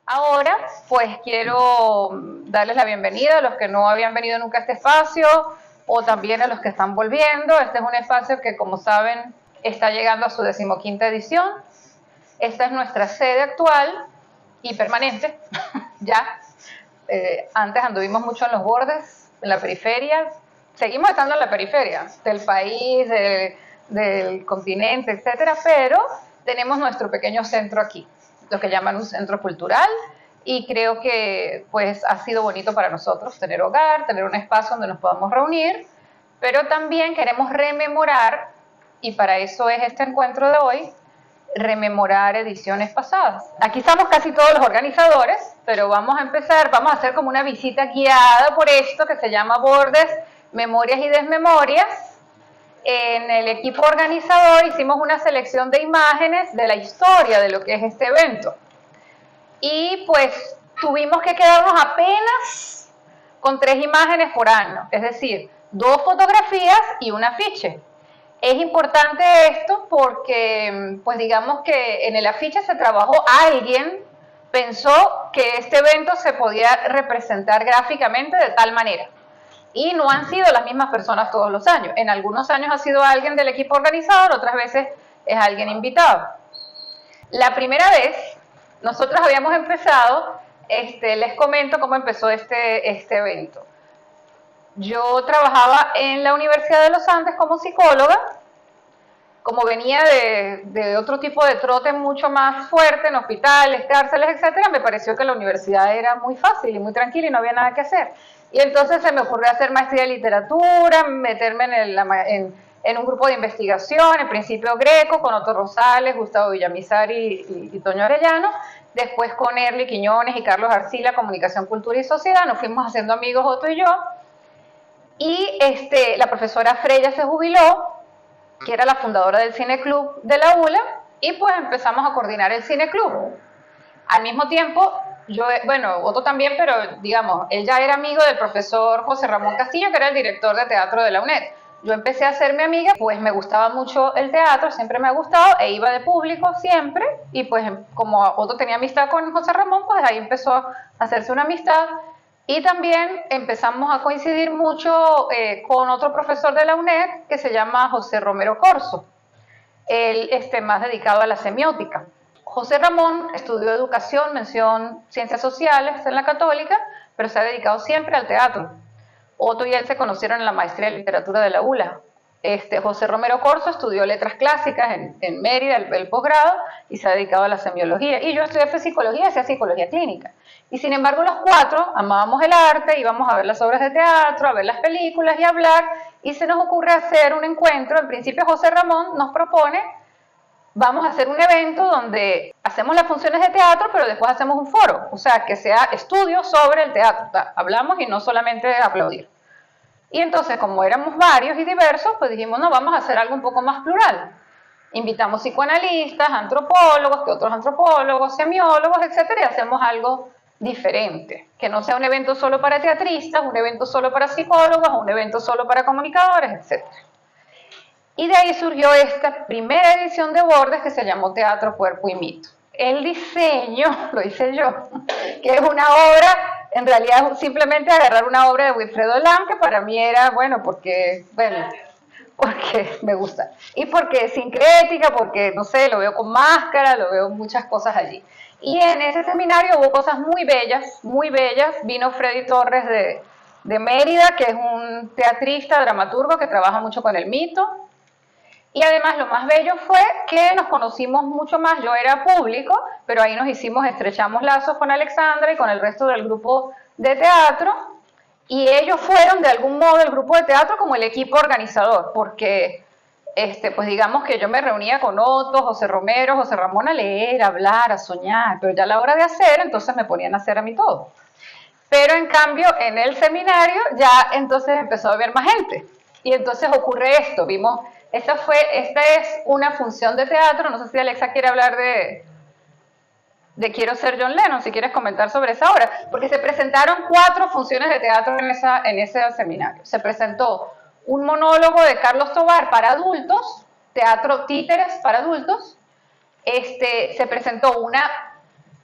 Ahora, pues quiero darles la bienvenida a los que no habían venido nunca a este espacio o también a los que están volviendo. Este es un espacio que, como saben, está llegando a su 15ª edición. Esta es nuestra sede actual y permanente, ya. Antes anduvimos mucho en los bordes, en la periferia. Seguimos estando en la periferia del país, del continente, etcétera, pero tenemos nuestro pequeño centro aquí, lo que llaman un centro cultural, y creo que pues ha sido bonito para nosotros tener hogar, tener un espacio donde nos podamos reunir, pero también queremos rememorar, y para eso es este encuentro de hoy, rememorar ediciones pasadas. Aquí estamos casi todos los organizadores, pero vamos a empezar, vamos a hacer como una visita guiada por esto que se llama Bordes, Memorias y Desmemorias. En el equipo organizador hicimos una selección de imágenes de la historia de lo que es este evento. Y pues tuvimos que quedarnos apenas con 3 imágenes por año, es decir, 2 fotografías y un afiche. Es importante esto porque, pues digamos que en el afiche se trabajó, alguien pensó que este evento se podía representar gráficamente de tal manera. Y no han sido las mismas personas todos los años. En algunos años ha sido alguien del equipo organizador, otras veces es alguien invitado. La primera vez, nosotros habíamos empezado, les comento cómo empezó este evento. Yo trabajaba en la Universidad de los Andes como psicóloga. Como venía de otro tipo de trote mucho más fuerte en hospitales, cárceles, etcétera, me pareció que la universidad era muy fácil y muy tranquila y no había nada que hacer. Y entonces se me ocurrió hacer maestría de literatura, meterme en un grupo de investigación, en principio Greco, con Otto Rosales, Gustavo Villamizar y Toño Arellano, después con Erly Quiñones y Carlos Arcila, Comunicación, Cultura y Sociedad, nos fuimos haciendo amigos Otto y yo, y la profesora Freya se jubiló, que era la fundadora del Cine Club de la ULA, y pues empezamos a coordinar el Cine Club. Al mismo tiempo, Otto también, pero digamos, él ya era amigo del profesor José Ramón Castillo, que era el director de teatro de la UNED. Yo empecé a hacerme amiga, pues me gustaba mucho el teatro, siempre me ha gustado, e iba de público siempre, y pues como Otto tenía amistad con José Ramón, pues ahí empezó a hacerse una amistad. Y también empezamos a coincidir mucho con otro profesor de la UNED que se llama José Romero Corso, él más dedicado a la semiótica. José Ramón estudió educación, mención ciencias sociales en la Católica, pero se ha dedicado siempre al teatro. Otto y él se conocieron en la maestría de literatura de la ULA. José Romero Corso estudió letras clásicas en Mérida, el posgrado, y se ha dedicado a la semiología. Y yo estudié psicología, hacía psicología clínica. Y sin embargo los 4 amábamos el arte, íbamos a ver las obras de teatro, a ver las películas y a hablar, y se nos ocurre hacer un encuentro. En principio José Ramón nos propone, vamos a hacer un evento donde hacemos las funciones de teatro, pero después hacemos un foro, o sea, que sea estudio sobre el teatro. Hablamos y no solamente aplaudir. Y entonces, como éramos varios y diversos, pues dijimos, no, vamos a hacer algo un poco más plural. Invitamos psicoanalistas, antropólogos, que otros antropólogos, semiólogos, etcétera, y hacemos algo diferente. Que no sea un evento solo para teatristas, un evento solo para psicólogos, un evento solo para comunicadores, etcétera. Y de ahí surgió esta primera edición de Bordes que se llamó Teatro, Cuerpo y Mito. El diseño lo hice yo, que es una obra, en realidad simplemente agarrar una obra de Wilfredo Lam, que para mí era, porque me gusta. Y porque es sincrética, porque, no sé, lo veo con máscara, lo veo muchas cosas allí. Y en ese seminario hubo cosas muy bellas, muy bellas. Vino Freddy Torres de Mérida, que es un teatrista, dramaturgo, que trabaja mucho con el mito. Y además lo más bello fue que nos conocimos mucho más. Yo era público, pero ahí estrechamos lazos con Alexandra y con el resto del grupo de teatro, y ellos fueron de algún modo el grupo de teatro como el equipo organizador, porque pues digamos que yo me reunía con Otto, José Romero, José Ramón a leer, a hablar, a soñar, pero ya a la hora de hacer, entonces me ponían a hacer a mí todo. Pero en cambio en el seminario ya entonces empezó a haber más gente, y entonces ocurre esto, esta es una función de teatro. No sé si Alexa quiere hablar de Quiero ser John Lennon, si quieres comentar sobre esa obra, porque se presentaron 4 funciones de teatro en ese seminario. Se presentó un monólogo de Carlos Tovar para adultos, teatro títeres para adultos. Se presentó una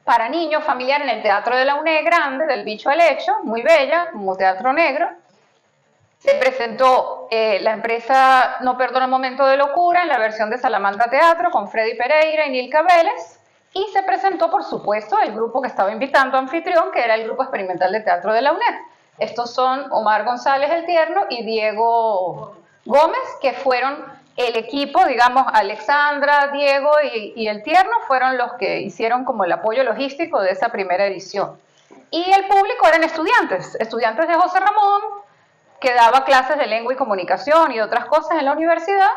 para niños familiar en el Teatro de la UNED grande, del Bicho al Hecho, muy bella, como teatro negro. Se presentó la empresa No Perdona un Momento de Locura en la versión de Salamanca Teatro con Freddy Pereira y Nilka Vélez, y se presentó, por supuesto, el grupo que estaba invitando a anfitrión, que era el Grupo Experimental de Teatro de la UNED. Estos son Omar González el Tierno y Diego Gómez, que fueron el equipo, digamos, Alexandra, Diego y el Tierno fueron los que hicieron como el apoyo logístico de esa primera edición. Y el público eran estudiantes de José Ramón, que daba clases de lengua y comunicación y otras cosas en la universidad,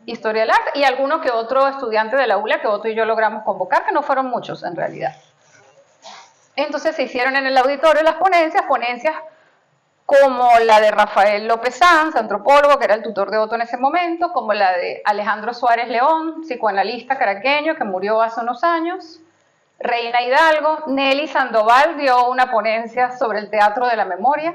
historia del arte, y alguno que otro estudiante de la ULA que Otto y yo logramos convocar, que no fueron muchos en realidad. Entonces se hicieron en el auditorio las ponencias como la de Rafael López Sanz, antropólogo, que era el tutor de Otto en ese momento, como la de Alejandro Suárez León, psicoanalista caraqueño, que murió hace unos años, Reina Hidalgo, Nelly Sandoval dio una ponencia sobre el teatro de la memoria,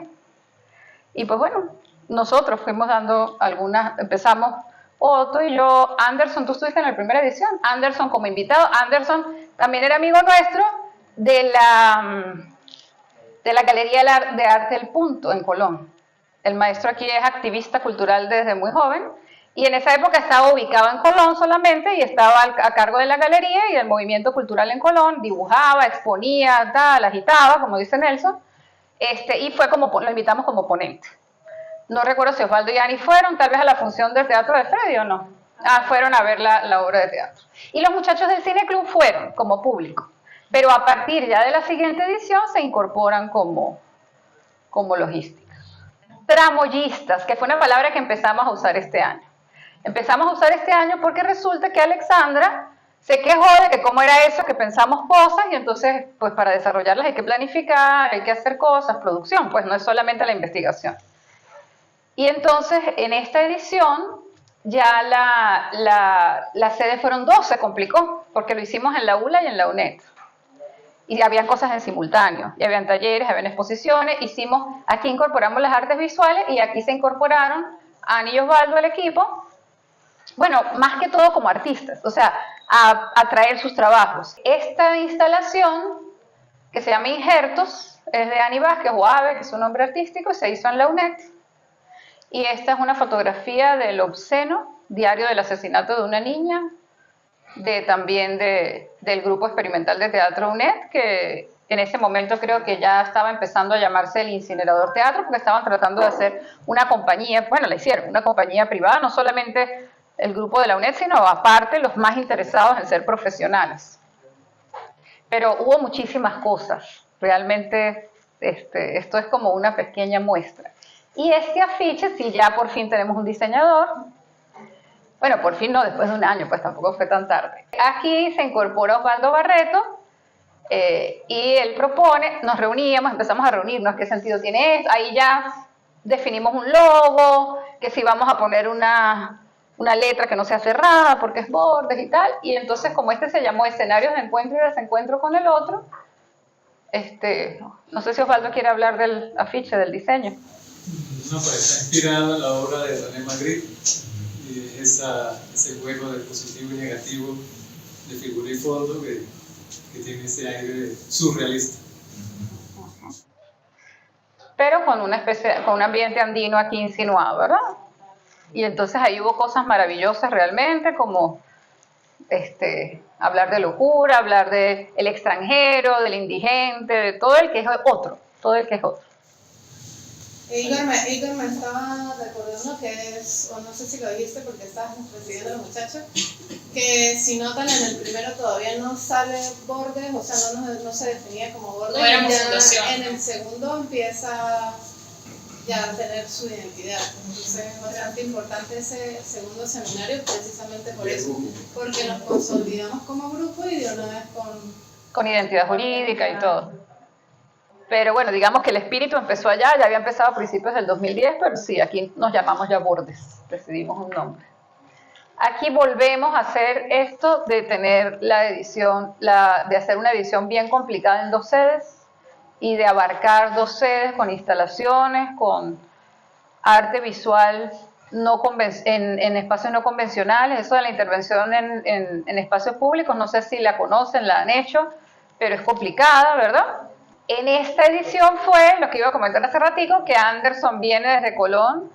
y pues bueno, nosotros fuimos dando algunas, empezamos Otto y yo, Anderson, tú estuviste en la primera edición, Anderson como invitado, Anderson también era amigo nuestro de la Galería de Arte El Punto en Colón. El maestro aquí es activista cultural desde muy joven y en esa época estaba ubicado en Colón solamente y estaba a cargo de la galería y del movimiento cultural en Colón, dibujaba, exponía, tal, agitaba, como dice Nelson, y fue lo invitamos como ponente. No recuerdo si Osvaldo y Ani fueron, tal vez a la función del teatro de Freddy o no. Fueron a ver la obra de teatro. Y los muchachos del Cine Club fueron como público. Pero a partir ya de la siguiente edición se incorporan como logísticos. Tramoyistas, que fue una palabra que empezamos a usar este año. Empezamos a usar este año porque resulta que Alexandra se quejó de que cómo era eso, que pensamos cosas y entonces pues para desarrollarlas hay que planificar, hay que hacer cosas, producción, pues no es solamente la investigación. Y entonces en esta edición ya la sede fueron 2, se complicó, porque lo hicimos en la ULA y en la UNED. Y había cosas en simultáneo, y habían talleres, habían exposiciones, aquí incorporamos las artes visuales y aquí se incorporaron Ani y Osvaldo al equipo, bueno, más que todo como artistas, o sea, a traer sus trabajos. Esta instalación, que se llama Injertos, es de Ani Vázquez, o Ave, que es un nombre artístico, y se hizo en la UNED. Y esta es una fotografía del obsceno, diario del asesinato de una niña, también del Grupo Experimental de Teatro UNED, que en ese momento creo que ya estaba empezando a llamarse el Incinerador Teatro, porque estaban tratando de hacer una compañía, bueno, la hicieron, una compañía privada, no solamente el grupo de la UNED, sino aparte los más interesados en ser profesionales. Pero hubo muchísimas cosas, realmente esto es como una pequeña muestra. Y este afiche, sí, ya por fin tenemos un diseñador. Bueno, por fin no, después de un año, pues tampoco fue tan tarde. Aquí se incorpora Osvaldo Barreto y él propone, nos reuníamos, empezamos a reunirnos, ¿qué sentido tiene esto? Ahí ya definimos un logo, que si vamos a poner una letra que no sea cerrada porque es bordes y tal. Y entonces como se llamó Escenarios de Encuentro y Desencuentro con el Otro, no sé si Osvaldo quiere hablar del afiche, del diseño. No, pues está inspirado en la obra de René Magritte, y ese juego de positivo y negativo de figura y fondo que tiene ese aire surrealista. Pero con un ambiente andino aquí insinuado, ¿verdad? Y entonces ahí hubo cosas maravillosas realmente, como hablar de locura, hablar del extranjero, del indigente, de todo el que es otro, todo el que es otro. Igor me estaba recordando que es, o no sé si lo dijiste porque estabas recibiendo a los muchachos, que si notan en el primero todavía no sale bordes, o sea, no se definía como bordes. No éramos ya fundación. en el segundo empieza ya a tener su identidad. Entonces es bastante importante ese segundo seminario precisamente por eso, porque nos consolidamos como grupo y de una vez con identidad jurídica y todo. Pero bueno, digamos que el espíritu empezó allá, ya había empezado a principios del 2010, pero sí, aquí nos llamamos ya Bordes, decidimos un nombre. Aquí volvemos a hacer esto de tener la edición, de hacer una edición bien complicada en 2 sedes y de abarcar 2 sedes con instalaciones, con arte visual en espacios no convencionales. Eso de la intervención en espacios públicos, no sé si la conocen, la han hecho, pero es complicada, ¿verdad? En esta edición fue, lo que iba a comentar hace ratico, que Anderson viene desde Colón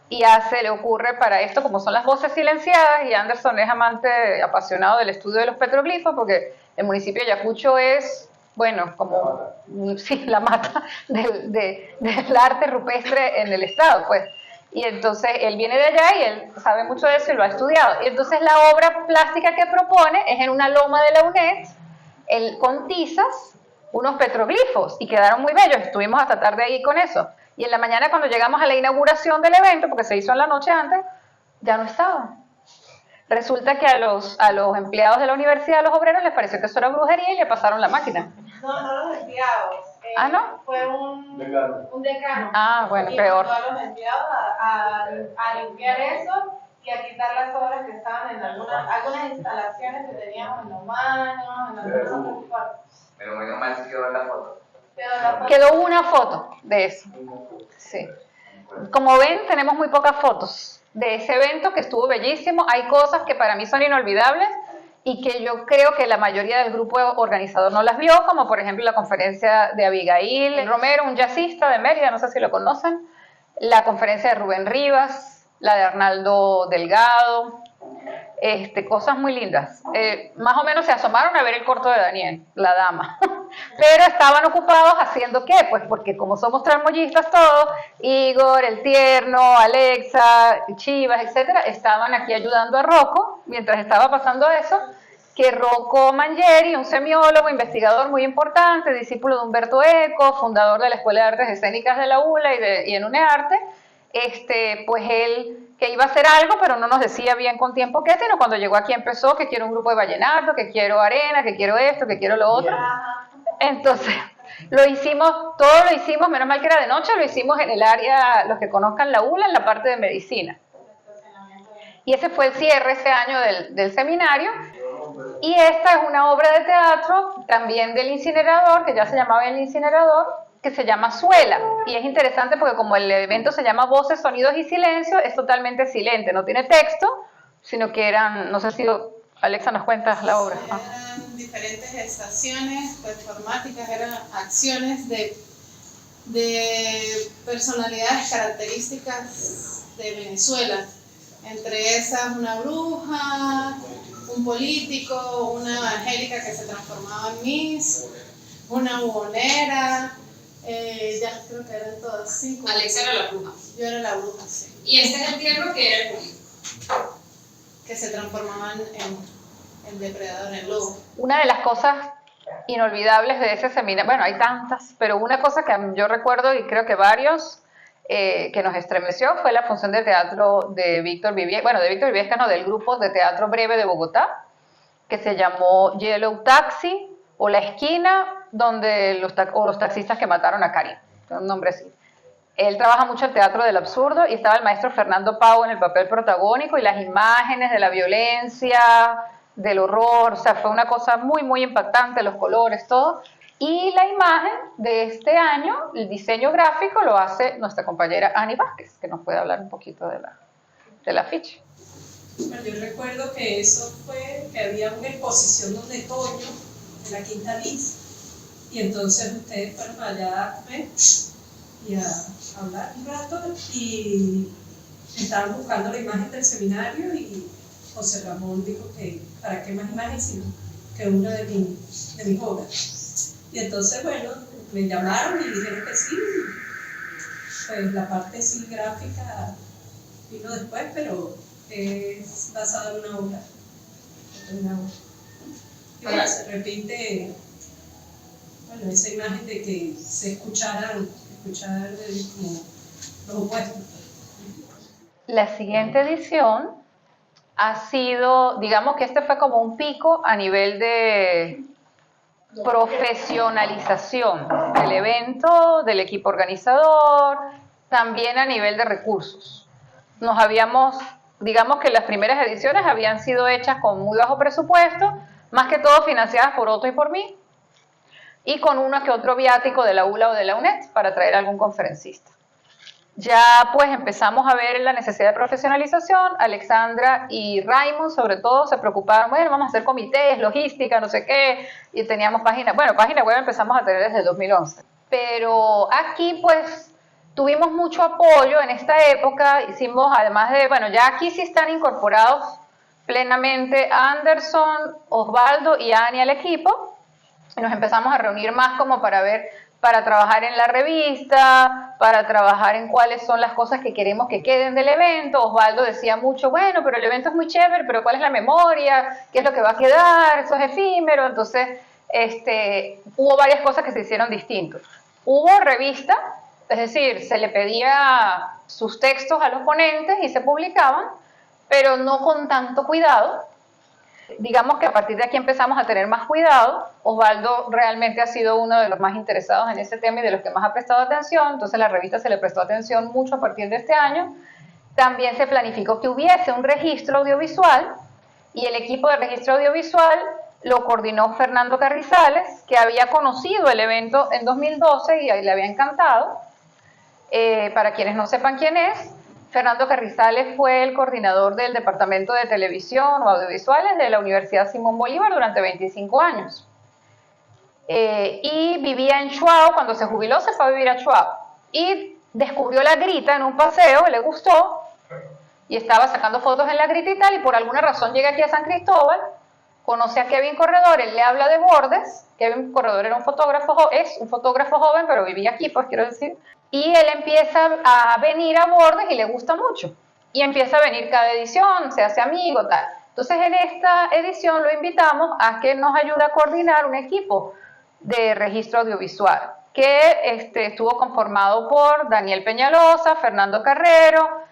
y le ocurre para esto, como son las voces silenciadas, y Anderson es amante apasionado del estudio de los petroglifos, porque el municipio de Ayacucho es, bueno, como sí, la mata del arte rupestre en el estado, pues. Y entonces él viene de allá y él sabe mucho de eso y lo ha estudiado. Y entonces la obra plástica que propone es en una loma de la UNED, con tizas, unos petroglifos, y quedaron muy bellos. Estuvimos hasta tarde ahí con eso. Y en la mañana, cuando llegamos a la inauguración del evento, porque se hizo en la noche antes, ya no estaban. Resulta que a los empleados de la universidad, a los obreros, les pareció que eso era brujería y le pasaron la máquina. No los empleados. ¿Ah, no? Fue un decano. Ah, bueno, y peor. A los empleados a limpiar eso y a quitar las obras que estaban en algunas instalaciones que teníamos en los baños, en algunos cuartos. Pero menos mal si quedó en la foto. Quedó una foto de eso. Sí. Como ven, tenemos muy pocas fotos de ese evento que estuvo bellísimo. Hay cosas que para mí son inolvidables y que yo creo que la mayoría del grupo organizador no las vio, como por ejemplo la conferencia de Abigail Romero, un jazzista de Mérida, no sé si lo conocen, la conferencia de Rubén Rivas, la de Arnaldo Delgado, cosas muy lindas. Más o menos se asomaron a ver el corto de Daniel, La Dama, pero estaban ocupados haciendo ¿qué? Pues porque como somos tramoyistas todos, Igor, El Tierno, Alexa, Chivas, etcétera, estaban aquí ayudando a Rocco mientras estaba pasando eso, que Rocco Mangieri, un semiólogo, investigador muy importante, discípulo de Humberto Eco, fundador de la Escuela de Artes Escénicas de la ULA y en UNEARTE, pues él que iba a hacer algo, pero no nos decía bien con tiempo qué, sino cuando llegó aquí empezó que quiero un grupo de vallenato, que quiero arena, que quiero esto, que quiero lo otro. Entonces, todo lo hicimos, menos mal que era de noche, lo hicimos en el área, los que conozcan la ULA, en la parte de medicina. Y ese fue el cierre ese año del seminario. Y esta es una obra de teatro, también del incinerador, que ya se llamaba El Incinerador, que se llama Suela, y es interesante porque como el evento se llama Voces, Sonidos y Silencio, es totalmente silente, no tiene texto, sino que eran, no sé si Alexa nos cuenta la obra. Eran diferentes estaciones performáticas, eran acciones de personalidades características de Venezuela, entre esas una bruja, un político, una evangélica que se transformaba en Miss, una buhonera. Ya creo que eran todas 5. Alexa era la bruja. Yo era la bruja, sí. Y este es el tierno que era el político. Que se transformaban en depredador, en lobo. Una de las cosas inolvidables de ese seminario, bueno, hay tantas, pero una cosa que yo recuerdo y creo que varios que nos estremeció fue la función de teatro de Víctor Viviesca, bueno, de Víctor Viviesca, no, del grupo de teatro breve de Bogotá, que se llamó Yellow Taxi o La Esquina, donde los taxistas que mataron a Karim, un nombre así. Él trabaja mucho el teatro del absurdo y estaba el maestro Fernando Pau en el papel protagónico y las imágenes de la violencia, del horror, o sea, fue una cosa muy, muy impactante, los colores, todo. Y la imagen de este año, el diseño gráfico, lo hace nuestra compañera Ani Vázquez, que nos puede hablar un poquito del afiche. Bueno, yo recuerdo que eso fue, que había una exposición de un otoño en la Quinta Liz, y entonces ustedes fueron allá a comer y a hablar un rato, y estaban buscando la imagen del seminario, y José Ramón dijo que para qué más imágenes, sino que una de mis obras. Y entonces, bueno, me llamaron y dijeron que sí, pues la parte sí gráfica vino después, pero es basada en una obra. Y bueno, se repite, bueno, esa imagen de que se escuchar como los opuestos. La siguiente edición ha sido, digamos que este fue como un pico a nivel de profesionalización del evento, del equipo organizador, también a nivel de recursos. Digamos que las primeras ediciones habían sido hechas con muy bajo presupuesto, más que todo financiadas por Otto y por mí, y con uno que otro viático de la ULA o de la UNED para traer algún conferencista. ya pues empezamos a ver la necesidad de profesionalización. Alexandra y Raymond sobre todo se preocuparon, bueno, vamos a hacer comités, logística, no sé qué, y teníamos página web empezamos a tener desde el 2011. Pero aquí pues tuvimos mucho apoyo en esta época, hicimos además de, bueno, ya aquí sí están incorporados plenamente Anderson, Osvaldo y Ani al equipo, y nos empezamos a reunir más como para ver, para trabajar en la revista, para trabajar en cuáles son las cosas que queremos que queden del evento. Osvaldo decía mucho, bueno, pero el evento es muy chévere, pero ¿cuál es la memoria? ¿Qué es lo que va a quedar? Eso es efímero. Entonces, hubo varias cosas que se hicieron distintos. Hubo revista, es decir, se le pedía sus textos a los ponentes y se publicaban, pero no con tanto cuidado. Digamos que a partir de aquí empezamos a tener más cuidado. Osvaldo realmente ha sido uno de los más interesados en ese tema y de los que más ha prestado atención, entonces la revista se le prestó atención mucho a partir de este año. También se planificó que hubiese un registro audiovisual y el equipo de registro audiovisual lo coordinó Fernando Carrizales, que había conocido el evento en 2012 y le había encantado. Para quienes no sepan quién es, Fernando Carrizales fue el coordinador del Departamento de Televisión o Audiovisuales de la Universidad Simón Bolívar durante 25 años. Y vivía en Chuao, cuando se jubiló se fue a vivir a Chuao. Y descubrió la grita en un paseo, le gustó, y estaba sacando fotos en la grita y tal, y por alguna razón llega aquí a San Cristóbal, conoce a Kevin Corredor, él le habla de Bordes. Kevin Corredor era un fotógrafo, es un fotógrafo joven, pero vivía aquí, pues quiero decir. Y él empieza a venir a Bordes y le gusta mucho. Y empieza a venir cada edición, se hace amigo, tal. Entonces en esta edición lo invitamos a que nos ayude a coordinar un equipo de registro audiovisual que estuvo conformado por Daniel Peñalosa, Fernando Carrero,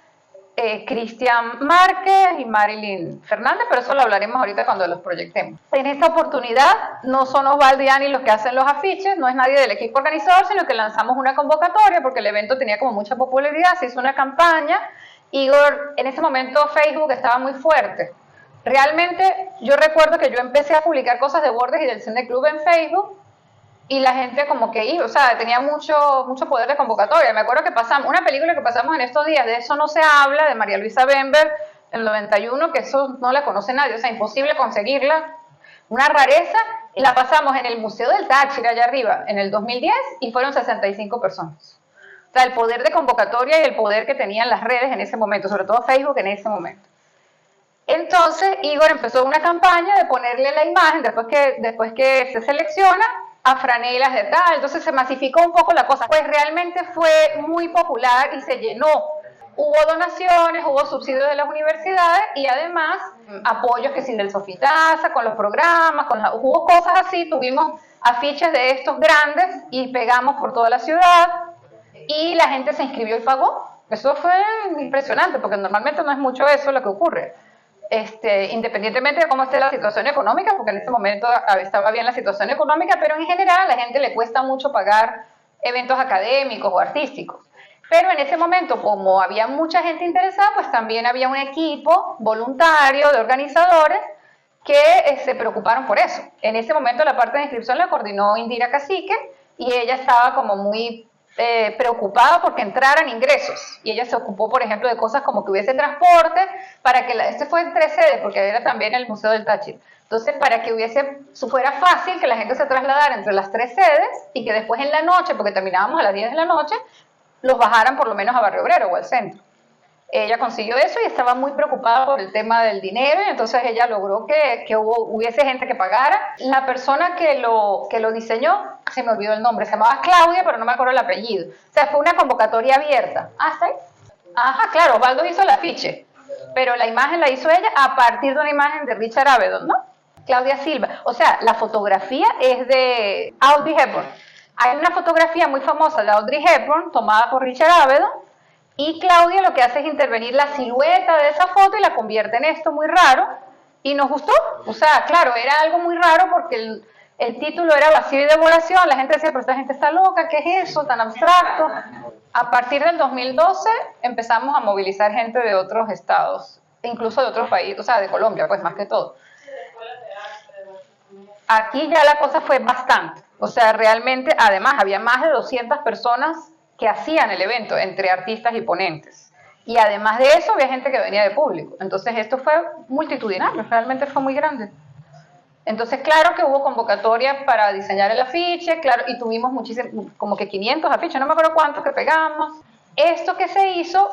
Cristian Márquez y Marilyn Fernández, pero eso lo hablaremos ahorita cuando los proyectemos. En esta oportunidad no son Osvaldo y Ani los que hacen los afiches, no es nadie del equipo organizador, sino que lanzamos una convocatoria porque el evento tenía como mucha popularidad, se hizo una campaña. Igor, en ese momento Facebook estaba muy fuerte. Realmente yo recuerdo que yo empecé a publicar cosas de Bordes y del Cine Club en Facebook y la gente como que iba, o sea, tenía mucho poder de convocatoria. Me acuerdo que pasamos, una película que pasamos en estos días, de eso no se habla, de María Luisa Bember, en el 91, que eso no la conoce nadie, o sea, imposible conseguirla, una rareza, y la pasamos en el Museo del Táchira, allá arriba, en el 2010, y fueron 65 personas. O sea, el poder de convocatoria y el poder que tenían las redes en ese momento, sobre todo Facebook en ese momento. Entonces, Igor empezó una campaña de ponerle la imagen, después que se selecciona, a franelas de tal, entonces se masificó un poco la cosa, pues realmente fue muy popular y se llenó. Hubo donaciones, hubo subsidios de las universidades y además apoyos que sí del Sofitasa, con los programas, hubo cosas así, tuvimos afiches de estos grandes y pegamos por toda la ciudad y la gente se inscribió y pagó. Eso fue impresionante porque normalmente no es mucho eso lo que ocurre. Independientemente de cómo esté la situación económica, porque en este momento estaba bien la situación económica, pero en general a la gente le cuesta mucho pagar eventos académicos o artísticos. Pero en ese momento, como había mucha gente interesada, pues también había un equipo voluntario de organizadores que se preocuparon por eso. En ese momento la parte de inscripción la coordinó Indira Cacique y ella estaba como muy preocupada porque entraran ingresos y ella se ocupó, por ejemplo, de cosas como que hubiese transporte para que este fue en 3 sedes porque era también el Museo del Táchira. Entonces, para que fuera fácil que la gente se trasladara entre las 3 sedes y que después en la noche, porque terminábamos a las 10 de la noche, los bajaran por lo menos a Barrio Obrero o al centro. Ella consiguió eso y estaba muy preocupada por el tema del dinero, y entonces ella logró que hubiese gente que pagara. La persona que lo diseñó, se me olvidó el nombre, se llamaba Claudia, pero no me acuerdo el apellido. O sea, fue una convocatoria abierta. ¿Está ahí? Ajá, claro, Osvaldo hizo el afiche, pero la imagen la hizo ella a partir de una imagen de Richard Avedon, ¿no? Claudia Silva. O sea, la fotografía es de Audrey Hepburn. Hay una fotografía muy famosa de Audrey Hepburn tomada por Richard Avedon, y Claudia lo que hace es intervenir la silueta de esa foto y la convierte en esto muy raro, y nos gustó. O sea, claro, era algo muy raro porque el título era Vacío y Devoración. La gente decía, pero esta gente está loca, ¿qué es eso tan abstracto? A partir del 2012 empezamos a movilizar gente de otros estados, incluso de otros países, o sea, de Colombia, pues más que todo. Aquí ya la cosa fue bastante. O sea, realmente, además, había más de 200 personas que hacían el evento entre artistas y ponentes. Y además de eso había gente que venía de público. Entonces esto fue multitudinario, realmente fue muy grande. Entonces claro que hubo convocatoria para diseñar el afiche, claro, y tuvimos muchísimos, como que 500 afiches, no me acuerdo cuántos que pegamos. Esto que se hizo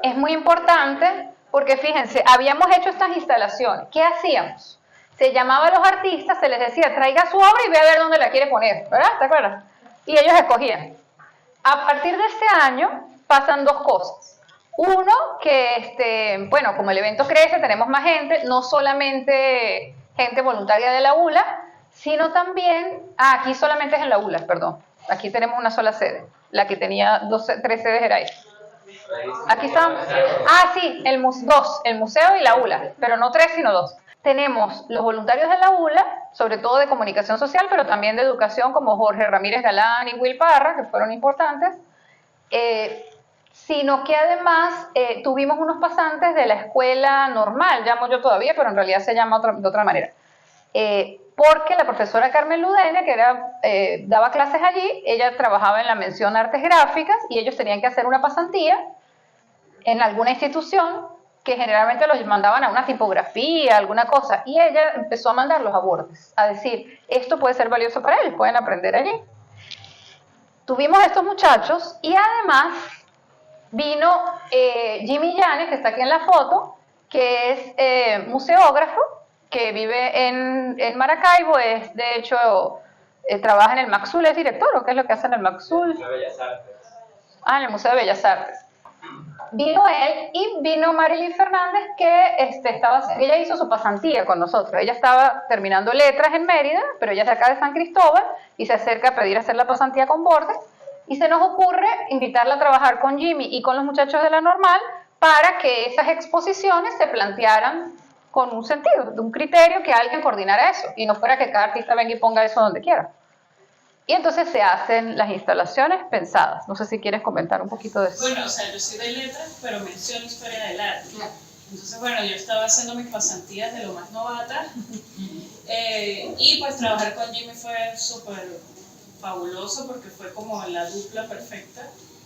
es muy importante porque fíjense, habíamos hecho estas instalaciones. ¿Qué hacíamos? Se llamaba a los artistas, se les decía, traiga su obra y ve a ver dónde la quiere poner, ¿verdad? ¿Te acuerdas? Y ellos escogían. A partir de este año pasan dos cosas. Uno, que bueno, como el evento crece, tenemos más gente, no solamente gente voluntaria de la ULA, sino también, aquí solamente es en la ULA, perdón, aquí tenemos una sola sede, la que tenía 3 sedes era esta. Aquí están, sí, el museo y la ULA, pero no 3 sino 2. Tenemos los voluntarios de la ULA, sobre todo de comunicación social, pero también de educación, como Jorge Ramírez Galán y Will Parra, que fueron importantes, sino que además tuvimos unos pasantes de la escuela normal, llamo yo todavía, pero en realidad se llama de otra manera. Porque la profesora Carmen Ludena, que daba clases allí, ella trabajaba en la mención Artes Gráficas y ellos tenían que hacer una pasantía en alguna institución que generalmente los mandaban a una tipografía, alguna cosa, y ella empezó a mandarlos a Bordes, a decir, esto puede ser valioso para ellos, pueden aprender allí. Tuvimos a estos muchachos y además vino Jimmy Llanes, que está aquí en la foto, que es museógrafo, que vive en Maracaibo, es de hecho, trabaja en el MACSUL, es director, ¿o qué es lo que hace en el MACSUL? Museo de Bellas Artes. En el Museo de Bellas Artes. Vino él y vino Marilyn Fernández, que ella hizo su pasantía con nosotros. Ella estaba terminando letras en Mérida, pero ella es de acá de San Cristóbal y se acerca a pedir hacer la pasantía con Bordes. Y se nos ocurre invitarla a trabajar con Jimmy y con los muchachos de la Normal para que esas exposiciones se plantearan con un sentido, de un criterio, que alguien coordinara eso y no fuera que cada artista venga y ponga eso donde quiera. Y entonces se hacen las instalaciones pensadas. No sé si quieres comentar un poquito de eso. Bueno, o sea, yo soy de letras, pero menciono historia del arte. Entonces, bueno, yo estaba haciendo mis pasantías de lo más novata y pues trabajar con Jimmy fue súper fabuloso porque fue como la dupla perfecta.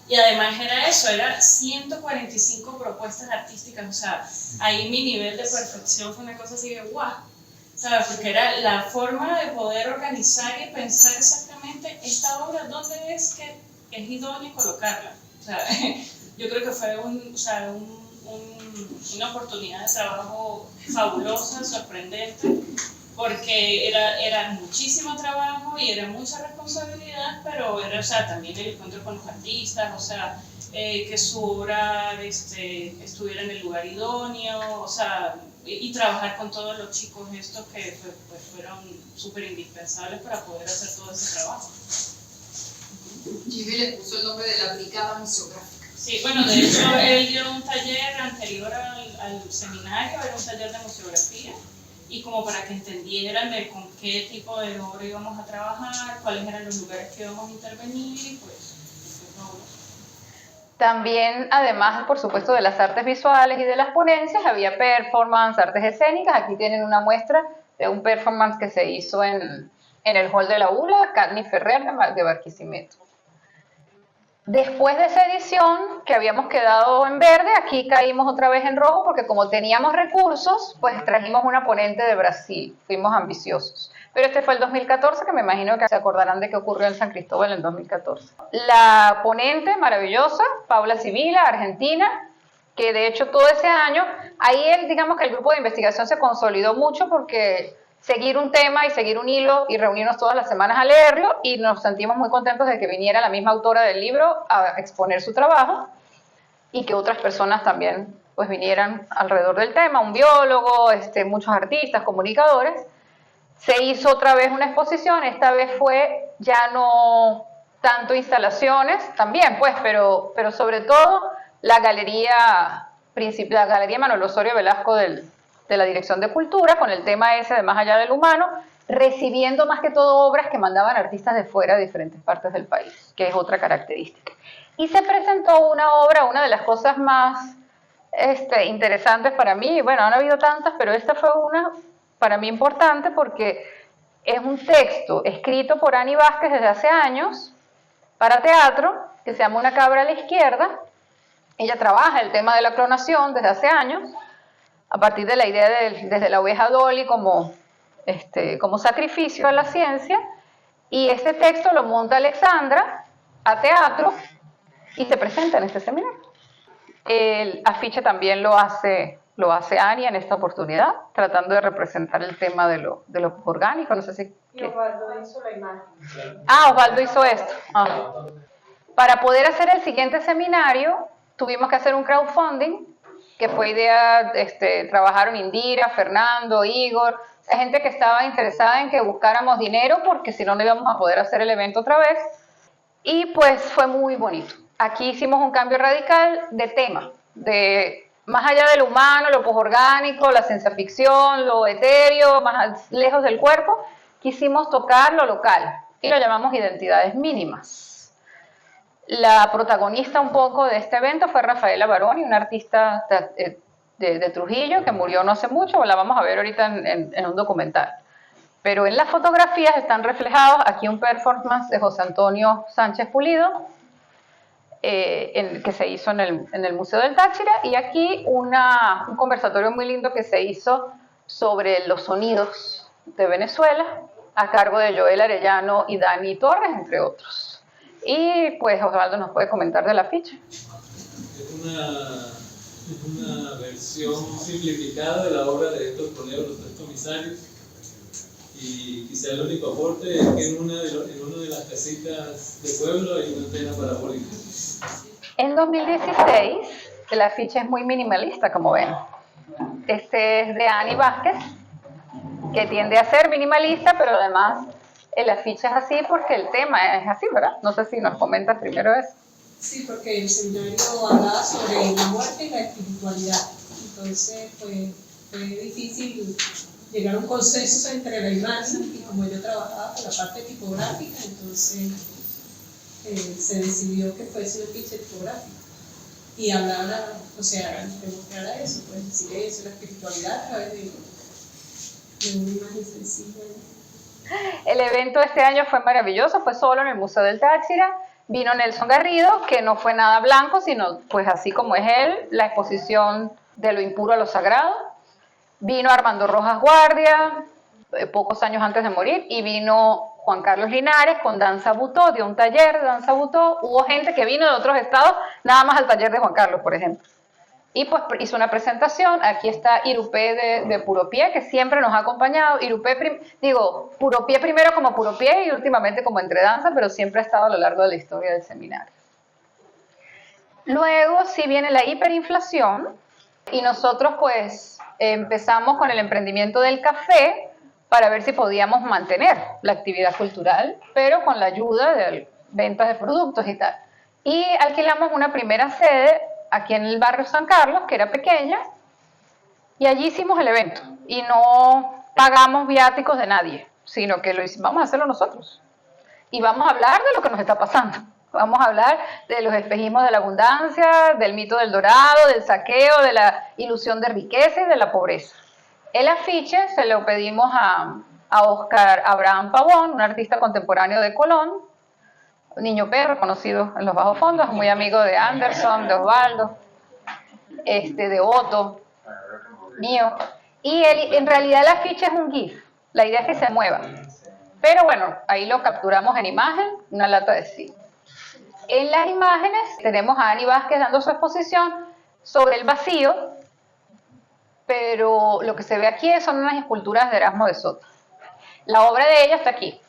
Y además era eso, era 145 propuestas artísticas, o sea, ahí mi nivel de perfección fue una cosa así de guau, ¿sabes? Porque era la forma de poder organizar y pensar exactamente esta obra, dónde es que es idóneo colocarla. O sea, yo creo que fue una oportunidad de trabajo fabulosa, sorprendente, porque era muchísimo trabajo y era mucha responsabilidad, pero era, o sea, también el encuentro con los artistas, o sea, que su obra estuviera en el lugar idóneo, o sea, y trabajar con todos los chicos estos que pues, fueron súper indispensables para poder hacer todo ese trabajo. Jimmy le puso el nombre de la Brigada Museográfica. Sí, bueno, de hecho él dio un taller anterior al seminario, era un taller de museografía, y como para que entendieran de con qué tipo de obra íbamos a trabajar, cuáles eran los lugares que íbamos a intervenir, y pues También, además, por supuesto, de las artes visuales y de las ponencias, había performance, artes escénicas. Aquí tienen una muestra de un performance que se hizo en el hall de la ULA, Katni Ferrer de Barquisimeto. Después de esa edición, que habíamos quedado en verde, aquí caímos otra vez en rojo, porque como teníamos recursos, pues trajimos una ponente de Brasil, fuimos ambiciosos. Pero este fue el 2014, que me imagino que se acordarán de qué ocurrió en San Cristóbal en 2014. La ponente maravillosa, Paula Sibila, argentina, que de hecho todo ese año, ahí digamos que el grupo de investigación se consolidó mucho porque seguir un tema y seguir un hilo y reunirnos todas las semanas a leerlo, y nos sentimos muy contentos de que viniera la misma autora del libro a exponer su trabajo y que otras personas también pues vinieran alrededor del tema, un biólogo, muchos artistas, comunicadores. Se hizo otra vez una exposición, esta vez fue ya no tanto instalaciones, también pues, pero sobre todo la galería Manuel Osorio Velasco de la Dirección de Cultura, con el tema ese de Más allá del humano, recibiendo más que todo obras que mandaban artistas de fuera de diferentes partes del país, que es otra característica. Y se presentó una obra, una de las cosas más interesantes para mí, bueno, han habido tantas, pero esta fue una para mí importante porque es un texto escrito por Ani Vázquez desde hace años para teatro, que se llama Una cabra a la izquierda. Ella trabaja el tema de la clonación desde hace años, a partir de la idea desde la oveja Dolly como sacrificio a la ciencia, y este texto lo monta Alexandra a teatro y se presenta en este seminario. El afiche también lo hace Ania en esta oportunidad, tratando de representar el tema de lo orgánico. No sé si... Y Osvaldo hizo la imagen. Osvaldo hizo esto. Para poder hacer el siguiente seminario, tuvimos que hacer un crowdfunding, que fue idea, trabajaron Indira, Fernando, Igor, gente que estaba interesada en que buscáramos dinero, porque si no, no íbamos a poder hacer el evento otra vez. Y pues fue muy bonito. Aquí hicimos un cambio radical de tema, más allá de lo humano, lo posorgánico, la ciencia ficción, lo etéreo, más lejos del cuerpo, quisimos tocar lo local y lo llamamos identidades mínimas. La protagonista un poco de este evento fue Rafaela Baroni, una artista de Trujillo que murió no hace mucho, la vamos a ver ahorita en un documental. Pero en las fotografías están reflejados aquí un performance de José Antonio Sánchez Pulido, que se hizo en el Museo del Táchira, y aquí un conversatorio muy lindo que se hizo sobre los sonidos de Venezuela, a cargo de Joel Arellano y Dani Torres, entre otros. Y pues Osvaldo nos puede comentar del afiche. Es una versión simplificada de la obra de Héctor Toledo, Los Tres Comisarios. Y quizá el único aporte es que en una de las casitas de pueblo hay una antena parabólica. En 2016, el afiche es muy minimalista, como ven. Este es de Ani Vázquez, que tiende a ser minimalista, pero además el afiche es así porque el tema es así, ¿verdad? No sé si nos comentas primero eso. Sí, porque el seminario hablaba sobre la muerte y la espiritualidad. Entonces, pues, fue difícil llegar a un consenso entre la imagen, y como yo trabajaba con la parte tipográfica, entonces se decidió que fuese un afiche tipográfico y hablara, o sea, demostrara eso, pues decir eso, la espiritualidad a través de una imagen sencilla. El evento este año fue maravilloso, fue solo en el Museo del Táchira. Vino Nelson Garrido, que no fue nada blanco, sino pues así como es él, la exposición de lo impuro a lo sagrado. Vino Armando Rojas Guardia, pocos años antes de morir, y vino Juan Carlos Linares con danza butó, dio un taller de danza butó. Hubo gente que vino de otros estados, nada más al taller de Juan Carlos, por ejemplo. Y pues hizo una presentación. Aquí está Irupé de Puro Pie, que siempre nos ha acompañado. Puro Pie primero como Puro Pie y últimamente como Entre Danza, pero siempre ha estado a lo largo de la historia del seminario. Luego sí viene la hiperinflación, y nosotros pues empezamos con el emprendimiento del café para ver si podíamos mantener la actividad cultural, pero con la ayuda de ventas de productos y tal. Y alquilamos una primera sede aquí en el barrio San Carlos, que era pequeña, y allí hicimos el evento. Y no pagamos viáticos de nadie, sino que vamos a hacerlo nosotros. Y vamos a hablar de lo que nos está pasando. Vamos a hablar de los espejismos de la abundancia, del mito del dorado, del saqueo, de la ilusión de riqueza y de la pobreza. El afiche se lo pedimos a Oscar Abraham Pavón, un artista contemporáneo de Colón, un niño perro conocido en los bajos fondos, muy amigo de Anderson, de Osvaldo, de Otto, mío. Y en realidad el afiche es un GIF, la idea es que se mueva. Pero bueno, ahí lo capturamos en imagen, una lata de sí. En las imágenes tenemos a Ani Vázquez dando su exposición sobre el vacío, pero lo que se ve aquí son unas esculturas de Erasmo de Soto. La obra de ella está aquí.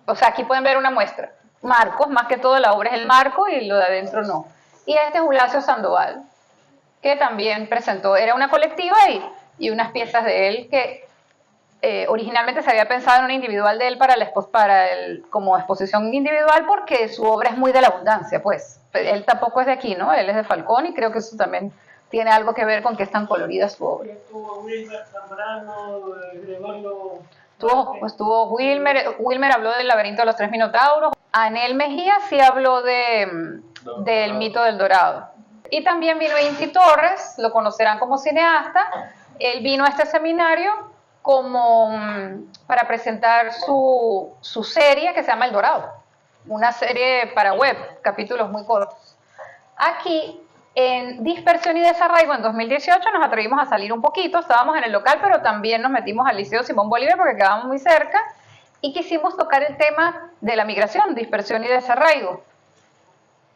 O sea, aquí pueden ver una muestra. Marcos, más que todo la obra es el marco y lo de adentro no. Y este es Bulacio Sandoval, que también presentó, era una colectiva y unas piezas de él que originalmente se había pensado en una individual de él como exposición individual, porque su obra es muy de la abundancia, pues. Él tampoco es de aquí, ¿no? Él es de Falcón, y creo que eso también tiene algo que ver con que es tan colorida su obra. Estuvo Wilmer Zambrano, Gregorio... Estuvo Wilmer habló del laberinto de los tres minotauros. Anel Mejía sí habló del mito del dorado. Y también vino Inti Torres, lo conocerán como cineasta. Él vino a este seminario para presentar su serie que se llama El Dorado. una serie para web, capítulos muy cortos. Aquí, en Dispersión y Desarraigo, en 2018, nos atrevimos a salir un poquito, estábamos en el local, pero también nos metimos al Liceo Simón Bolívar porque quedábamos muy cerca, y quisimos tocar el tema de la migración, dispersión y desarraigo.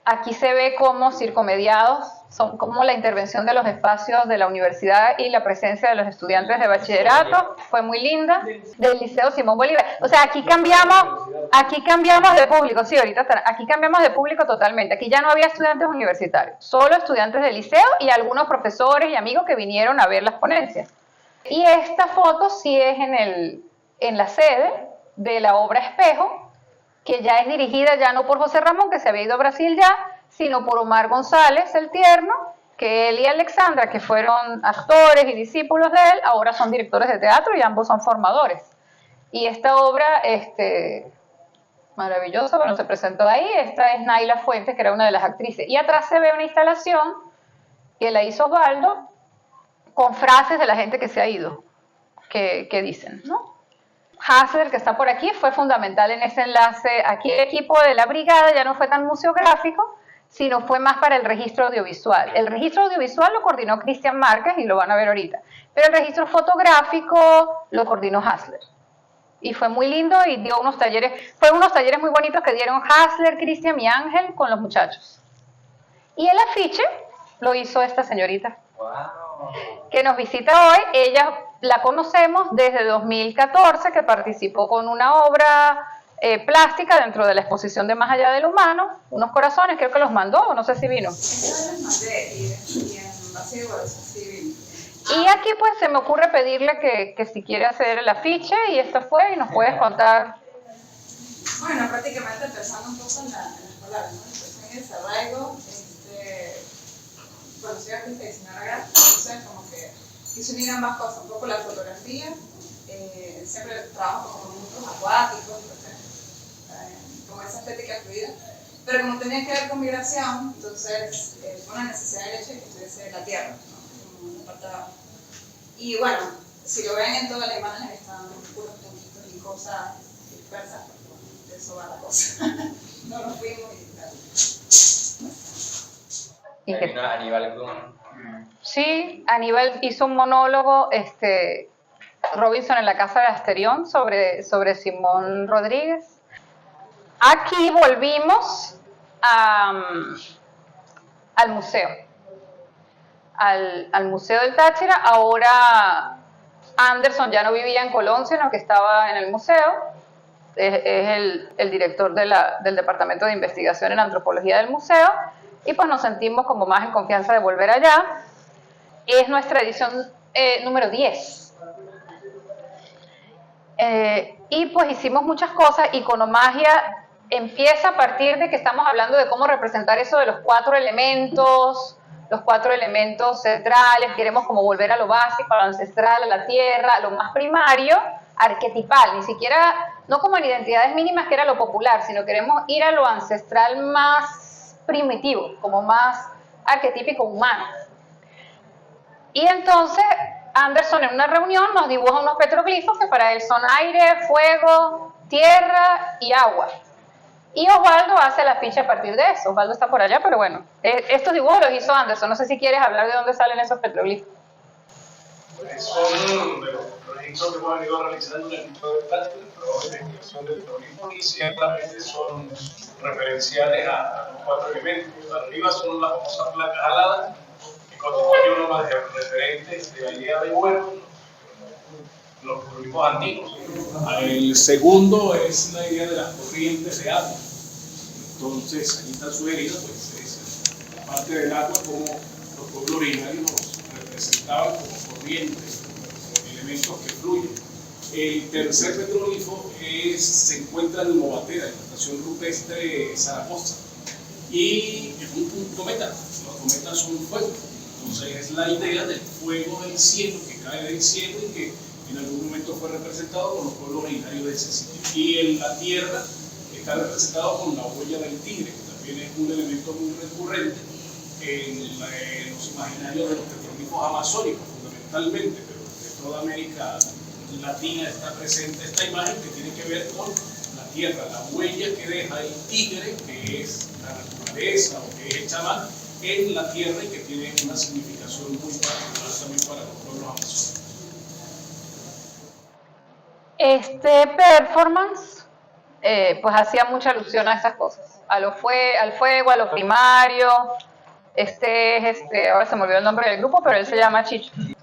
Aquí se ve cómo circunmediados son como la intervención de los espacios de la universidad y la presencia de los estudiantes de bachillerato, fue muy linda, del Liceo Simón Bolívar. O sea, aquí cambiamos de público, sí, ahorita aquí cambiamos de público totalmente. Aquí ya no había estudiantes universitarios, solo estudiantes del liceo y algunos profesores y amigos que vinieron a ver las ponencias. Y esta foto sí es en la sede de la obra Espejo, que ya es dirigida ya no por José Ramón, que se había ido a Brasil ya, sino por Omar González, el Tierno, que él y Alexandra, que fueron actores y discípulos de él, ahora son directores de teatro y ambos son formadores. Y esta obra, maravillosa, bueno, se presentó ahí, esta es Naila Fuentes, que era una de las actrices. Y atrás se ve una instalación que la hizo Osvaldo, con frases de la gente que se ha ido, que dicen, ¿no? Hasler, que está por aquí, fue fundamental en ese enlace. Aquí el equipo de la brigada ya no fue tan museográfico, sino fue más para el registro audiovisual. El registro audiovisual lo coordinó Cristian Márquez, y lo van a ver ahorita, pero el registro fotográfico lo coordinó Hasler. Y fue muy lindo y dio unos talleres, fueron unos talleres muy bonitos que dieron Hasler, Cristian y Ángel con los muchachos. Y el afiche lo hizo esta señorita, que nos visita hoy. Ella la conocemos desde 2014, que participó con una obra plástica dentro de la exposición de Más allá del humano, unos corazones, creo que los mandó, no sé si vino. Eso los mandé y en base de corazón sí vino. Y aquí pues se me ocurre pedirle que si quiere hacer el afiche, y esto fue, y nos puedes contar. Bueno, prácticamente empezando un poco en las palabras, ¿no? Dispersión y desarraigo, bueno, soy artista y diseñadora gráfica, entonces como que quise unir ambas cosas, un poco la fotografía, siempre trabajo con monstruos acuáticos, como esa estética fluida, pero como tenía que ver con migración, entonces fue una necesidad del hecho de que estuviese la tierra, ¿no? Como una parte de abajo. Y bueno, si lo ven en todas las imágenes están puros puntitos y cosas dispersas, de eso va la cosa. No nos fuimos y tal. ¿Y Ahí vino Aníbal con... Sí, Aníbal hizo un monólogo, Robinson en la casa de Asterión, sobre Simón Rodríguez. Aquí volvimos al museo, al Museo del Táchira. Ahora Anderson ya no vivía en Colón, sino que estaba en el museo. Es el director del Departamento de Investigación en Antropología del museo, y pues nos sentimos como más en confianza de volver allá. Es nuestra edición número 10. Y pues hicimos muchas cosas. Iconomagia empieza a partir de que estamos hablando de cómo representar eso de los cuatro elementos centrales. Queremos como volver a lo básico, a lo ancestral, a la tierra, a lo más primario, arquetipal, ni siquiera, no como en identidades mínimas que era lo popular, sino queremos ir a lo ancestral más primitivo, como más arquetípico humano. Y entonces Anderson en una reunión nos dibuja unos petroglifos que para él son aire, fuego, tierra y agua. Y Osvaldo hace la ficha a partir de eso. Osvaldo está por allá, pero bueno, estos dibujos los hizo Anderson. No sé si quieres hablar de dónde salen esos petroglifos. Pues son de los proyectos que hemos venido realizando en el Instituto de Táchira, de investigación de petroglifos, y ciertamente son referenciales a los cuatro elementos. Arriba son las famosas placas aladas, que constituyen uno más de referentes de la idea de huevo, los petroglifos andinos. El segundo es la idea de las corrientes de agua. Entonces, aquí está sugerido, pues, es la parte del agua como los pueblos originarios nos representaban como corrientes, elementos que fluyen. El tercer petroglifo se encuentra en Mobatera, en la estación rupestre Zaragoza, y es un cometa. Los cometas son fuego. Entonces, es la idea del fuego del cielo, que cae del cielo y que en algún momento fue representado por los pueblos originarios de ese sitio. Y en la tierra está representado con la huella del tigre, que también es un elemento muy recurrente en los imaginarios de los petroglifos amazónicos, fundamentalmente, pero de toda América Latina está presente esta imagen que tiene que ver con la tierra, la huella que deja el tigre, que es la naturaleza o que es el chamán, en la tierra y que tiene una significación muy particular también para los pueblos amazónicos. Este performance pues hacía mucha alusión a esas cosas, al fuego, a lo primario. Ahora se me olvidó el nombre del grupo, pero él se llama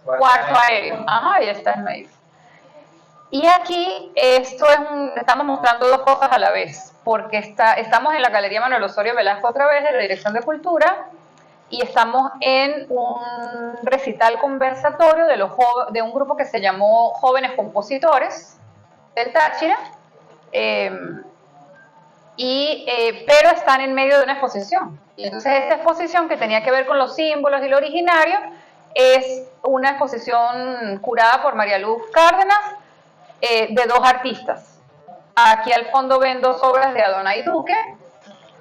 Cuarto Aéreo. Ajá, y esta es Maeve. Y aquí estamos mostrando dos cosas a la vez, porque estamos en la Galería Manuel Osorio Velasco otra vez, de la Dirección de Cultura, y estamos en un recital conversatorio de un grupo que se llamó Jóvenes Compositores del Táchira, pero están en medio de una exposición. Y entonces esta exposición, que tenía que ver con los símbolos y lo originario, es una exposición curada por María Luz Cárdenas, de dos artistas. Aquí al fondo ven dos obras de Adonai Duque,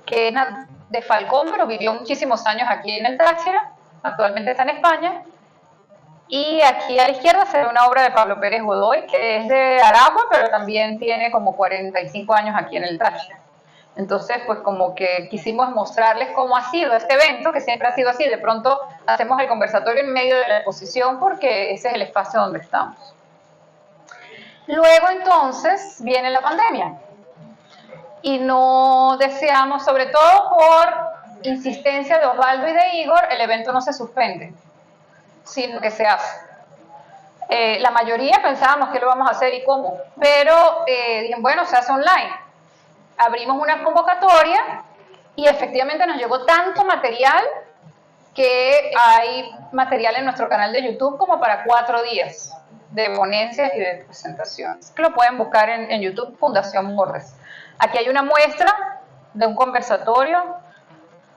que es de Falcón, pero vivió muchísimos años aquí en el Táchira, actualmente está en España. Y aquí a la izquierda se ve una obra de Pablo Pérez Godoy, que es de Aragua, pero también tiene como 45 años aquí en el Táchira. Entonces, pues como que quisimos mostrarles cómo ha sido este evento, que siempre ha sido así. De pronto hacemos el conversatorio en medio de la exposición porque ese es el espacio donde estamos. Luego entonces viene la pandemia y no deseamos, sobre todo por insistencia de Osvaldo y de Igor, el evento no se suspende, sino que se hace. La mayoría pensábamos que lo vamos a hacer y cómo, pero dijeron, bueno, se hace online. Abrimos una convocatoria y efectivamente nos llegó tanto material que hay material en nuestro canal de YouTube como para 4 días de ponencias y de presentaciones. Lo pueden buscar en YouTube, Fundación Bordes. Aquí hay una muestra de un conversatorio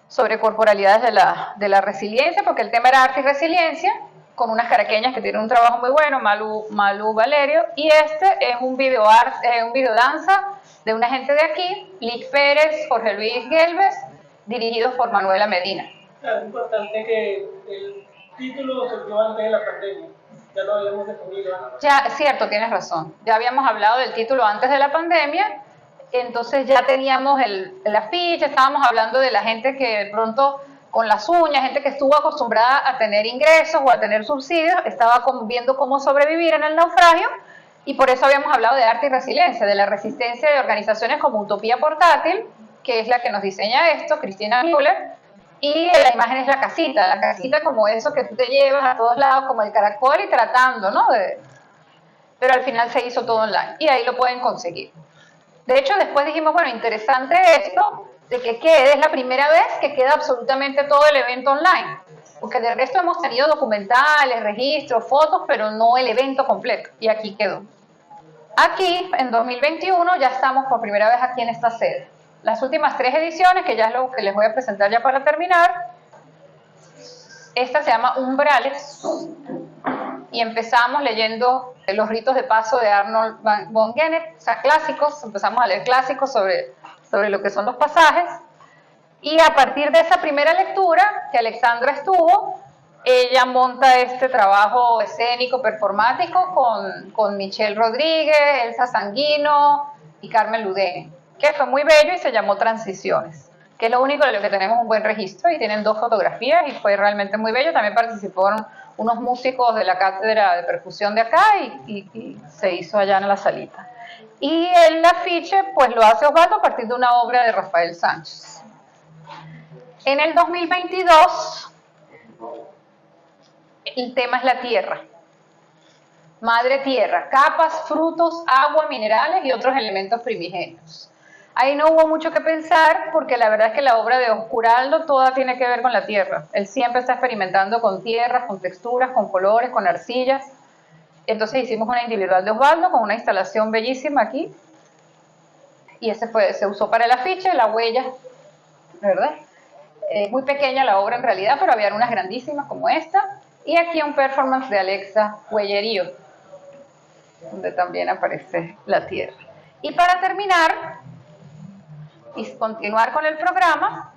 sobre corporalidades de la resiliencia, porque el tema era arte y resiliencia, con unas caraqueñas que tienen un trabajo muy bueno, Malu Valerio, y este es un video danza de una gente de aquí, Lick Pérez, Jorge Luis Gelbes, dirigidos por Manuela Medina. Es importante que el título surgió antes de la pandemia. Ya lo habíamos definido. Ya, cierto, tienes razón. Ya habíamos hablado del título antes de la pandemia, entonces ya teníamos el afiche, estábamos hablando de la gente que de pronto con las uñas, gente que estuvo acostumbrada a tener ingresos o a tener subsidios, estaba viendo cómo sobrevivir en el naufragio, y por eso habíamos hablado de arte y resiliencia, de la resistencia de organizaciones como Utopía Portátil, que es la que nos diseña esto, Cristina Müller. Y la imagen es la casita como eso que tú te llevas a todos lados, como el caracol, y tratando, ¿no? Pero al final se hizo todo online y ahí lo pueden conseguir. De hecho, después dijimos, bueno, interesante esto de que es la primera vez que queda absolutamente todo el evento online, porque de resto hemos tenido documentales, registros, fotos, pero no el evento completo, y aquí quedó. Aquí, en 2021, ya estamos por primera vez aquí en esta sede. Las últimas 3 ediciones, que ya es lo que les voy a presentar ya para terminar, esta se llama Umbrales, y empezamos leyendo los ritos de paso de Arnold von Gennep, o sea, clásicos, empezamos a leer clásicos sobre lo que son los pasajes, y a partir de esa primera lectura, que Alexandra estuvo, ella monta este trabajo escénico, performático, con Michelle Rodríguez, Elsa Sanguino y Carmen Ludene, que fue muy bello y se llamó Transiciones, que es lo único de lo que tenemos un buen registro, y tienen 2 fotografías y fue realmente muy bello. También participaron unos músicos de la cátedra de percusión de acá y se hizo allá en la salita. Y el afiche pues lo hace Osvaldo a partir de una obra de Rafael Sánchez. En el 2022 el tema es la tierra. Madre tierra, capas, frutos, agua, minerales y otros elementos primigenios. Ahí no hubo mucho que pensar porque la verdad es que la obra de Oscuraldo toda tiene que ver con la tierra. Él siempre está experimentando con tierras, con texturas, con colores, con arcillas. Entonces hicimos una individual de Osvaldo con una instalación bellísima aquí. Y se usó para el afiche, la huella, ¿verdad? Muy pequeña la obra en realidad, pero había unas grandísimas como esta. Y aquí un performance de Alexa Huellerío, donde también aparece la tierra. Y para terminar y continuar con el programa,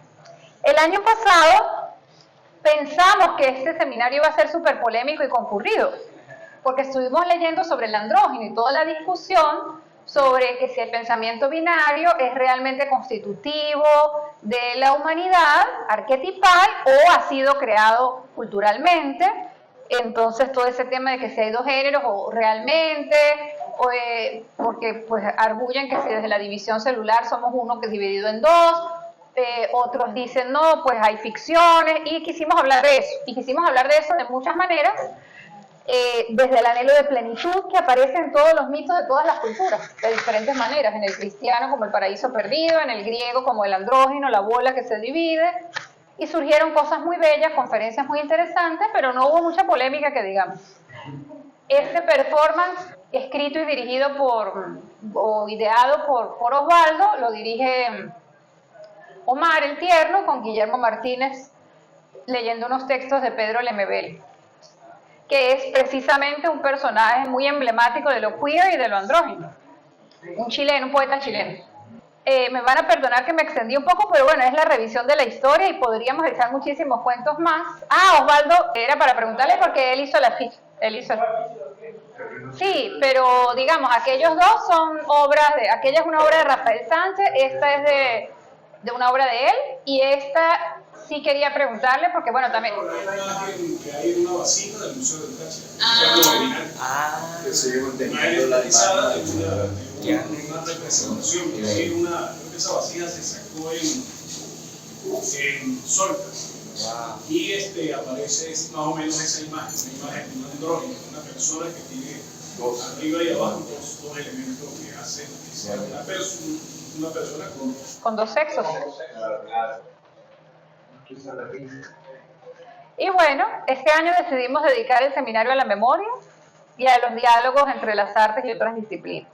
el año pasado pensamos que este seminario iba a ser súper polémico y concurrido, porque estuvimos leyendo sobre el andrógeno y toda la discusión sobre que si el pensamiento binario es realmente constitutivo de la humanidad arquetipal o ha sido creado culturalmente. Entonces todo ese tema de que si hay dos géneros o realmente, porque pues arguyen que si desde la división celular somos uno que es dividido en dos, otros dicen no, pues hay ficciones, y quisimos hablar de eso, de muchas maneras, desde el anhelo de plenitud que aparece en todos los mitos de todas las culturas, de diferentes maneras, en el cristiano como el paraíso perdido, en el griego como el andrógino, la bola que se divide, y surgieron cosas muy bellas, conferencias muy interesantes, pero no hubo mucha polémica que digamos. Este performance, escrito y dirigido o ideado por Osvaldo, lo dirige Omar el Tierno, con Guillermo Martínez leyendo unos textos de Pedro Lemebel, que es precisamente un personaje muy emblemático de lo queer y de lo andrógino. Un chileno, un poeta chileno. Me van a perdonar que me extendí un poco, pero bueno, es la revisión de la historia y podríamos echar muchísimos cuentos más. Osvaldo, era para preguntarle porque él hizo la ficha. Sí, pero digamos, aquellos dos son obras aquella es una obra de Rafael Sánchez, esta es de una obra de él, y esta sí quería preguntarle porque bueno, también... Que hay una vasija del Museo del Táchira, que se lleva teniendo la realizada de una representación, que hay creo que esa vasija se sacó en Solca, y aparece más o menos esa imagen, una imagen de un andrógino, una persona que tiene arriba y abajo dos elementos que hacen que sea una persona con dos sexos. Y bueno, este año decidimos dedicar el seminario a la memoria y a los diálogos entre las artes y otras disciplinas.